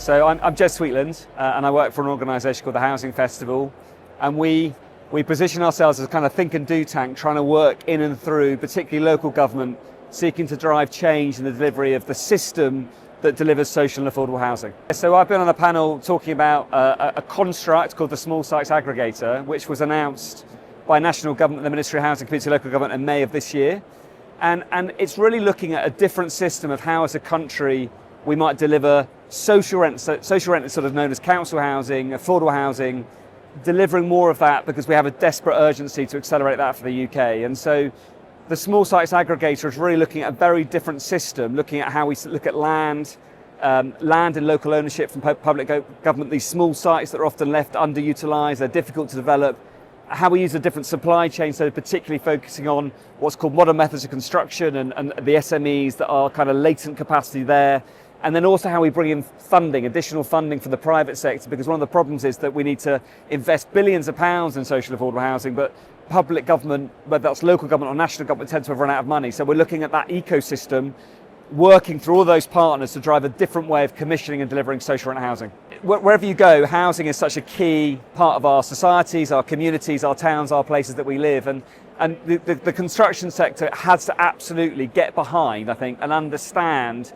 So I'm Jez Sweetland, and I work for an organisation called the Housing Festival, and we position ourselves as a kind of think and do tank, trying to work in and through, particularly local government, seeking to drive change in the delivery of the system that delivers social and affordable housing. So I've been on a panel talking about a construct called the Small Sites Aggregator, which was announced by national government, the Ministry of Housing, Community and Local Government in May of this year. And it's really looking at a different system of how as a country we might deliver social rent. So social rent is sort of known as council housing, affordable housing, delivering more of that because we have a desperate urgency to accelerate that for the UK. And so the Small Sites Aggregator is really looking at a very different system, looking at how we look at land and local ownership from public government, these small sites that are often left underutilised, they're difficult to develop, how we use a different supply chain, so particularly focusing on what's called modern methods of construction and the SMEs that are kind of latent capacity there. And then also how we bring in funding, additional funding for the private sector, because one of the problems is that we need to invest billions of pounds in social affordable housing, but public government, whether that's local government or national government, tends to have run out of money. So we're looking at that ecosystem, working through all those partners to drive a different way of commissioning and delivering social rent housing. Wherever you go, housing is such a key part of our societies, our communities, our towns, our places that we live. And the construction sector has to absolutely get behind, I think, and understand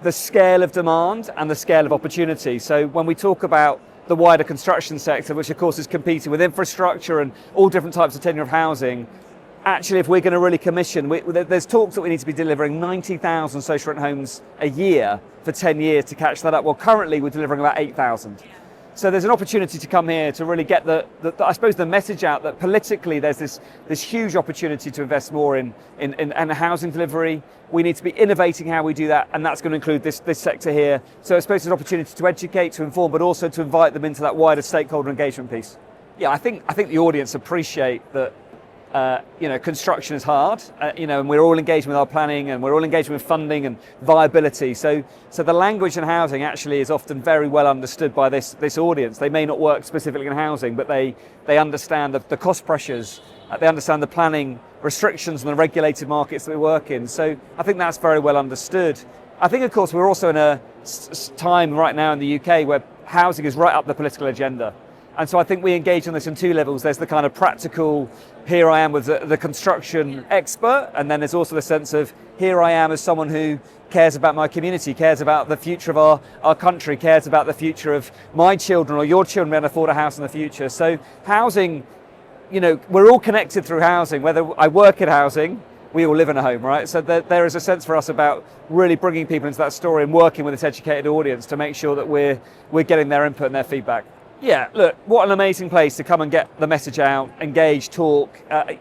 the scale of demand and the scale of opportunity. So when we talk about the wider construction sector, which of course is competing with infrastructure and all different types of tenure of housing, actually if we're going to really commission, there's talks that we need to be delivering 90,000 social rent homes a year for 10 years to catch that up. Well, currently we're delivering about 8,000. So there's an opportunity to come here to really get I suppose the message out that politically there's this huge opportunity to invest more in housing delivery. We need to be innovating how we do that, and that's going to include this sector here. So I suppose it's an opportunity to educate, to inform, but also to invite them into that wider stakeholder engagement piece. Yeah, I think the audience appreciate that. Construction is hard, and we're all engaged with our planning, and we're all engaged with funding and viability. So the language in housing actually is often very well understood by this audience. They may not work specifically in housing, but they understand the cost pressures, they understand the planning restrictions and the regulated markets that we work in. So I think that's very well understood. I think, of course, we're also in a time right now in the UK where housing is right up the political agenda. And so I think we engage on this in two levels. There's the kind of practical, here I am with the construction expert, and then there's also the sense of, here I am as someone who cares about my community, cares about the future of our country, cares about the future of my children or your children being able to afford a house in the future. So housing, we're all connected through housing. Whether I work in housing, we all live in a home, right? So there is a sense for us about really bringing people into that story and working with this educated audience to make sure that we're getting their input and their feedback. Yeah, look, what an amazing place to come and get the message out, engage, talk.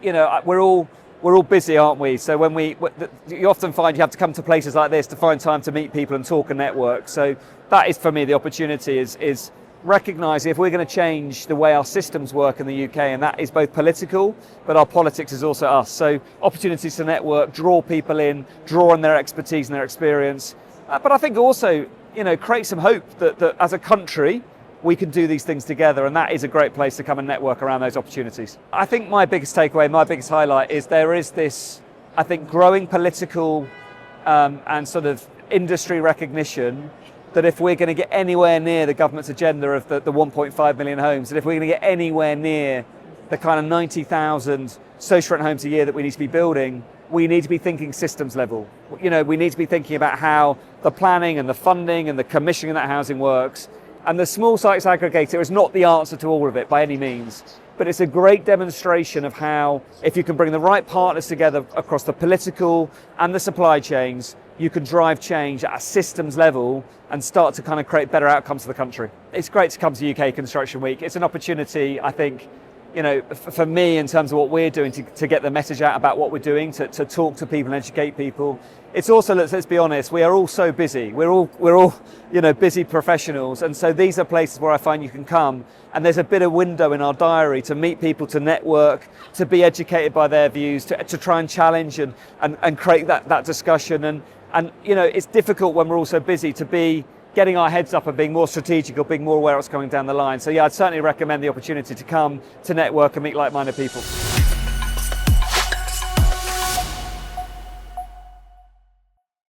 We're all busy, aren't we? So you often find you have to come to places like this to find time to meet people and talk and network. So that is, for me, the opportunity is recognising if we're going to change the way our systems work in the UK, and that is both political, but our politics is also us. So opportunities to network, draw people in, draw on their expertise and their experience. But I think also, create some hope that as a country, we can do these things together, and that is a great place to come and network around those opportunities. I think my biggest takeaway, my biggest highlight is there is this, I think, growing political and sort of industry recognition that if we're going to get anywhere near the government's agenda of the 1.5 million homes, and if we're going to get anywhere near the kind of 90,000 social rent homes a year that we need to be building, we need to be thinking systems level. We need to be thinking about how the planning and the funding and the commissioning of that housing works. And the Small Sites Aggregator is not the answer to all of it by any means, but it's a great demonstration of how, if you can bring the right partners together across the political and the supply chains, you can drive change at a systems level and start to kind of create better outcomes for the country. It's great to come to UK Construction Week. It's an opportunity, I think, for me, in terms of what we're doing to get the message out about what we're doing, to talk to people and educate people. It's also, let's be honest, we are all so busy. We're all busy professionals, and so these are places where I find you can come, and there's a bit of window in our diary to meet people, to network, to be educated by their views, to try and challenge and create that discussion. And it's difficult when we're all so busy to be getting our heads up and being more strategic or being more aware of what's coming down the line. So yeah, I'd certainly recommend the opportunity to come to network and meet like-minded people.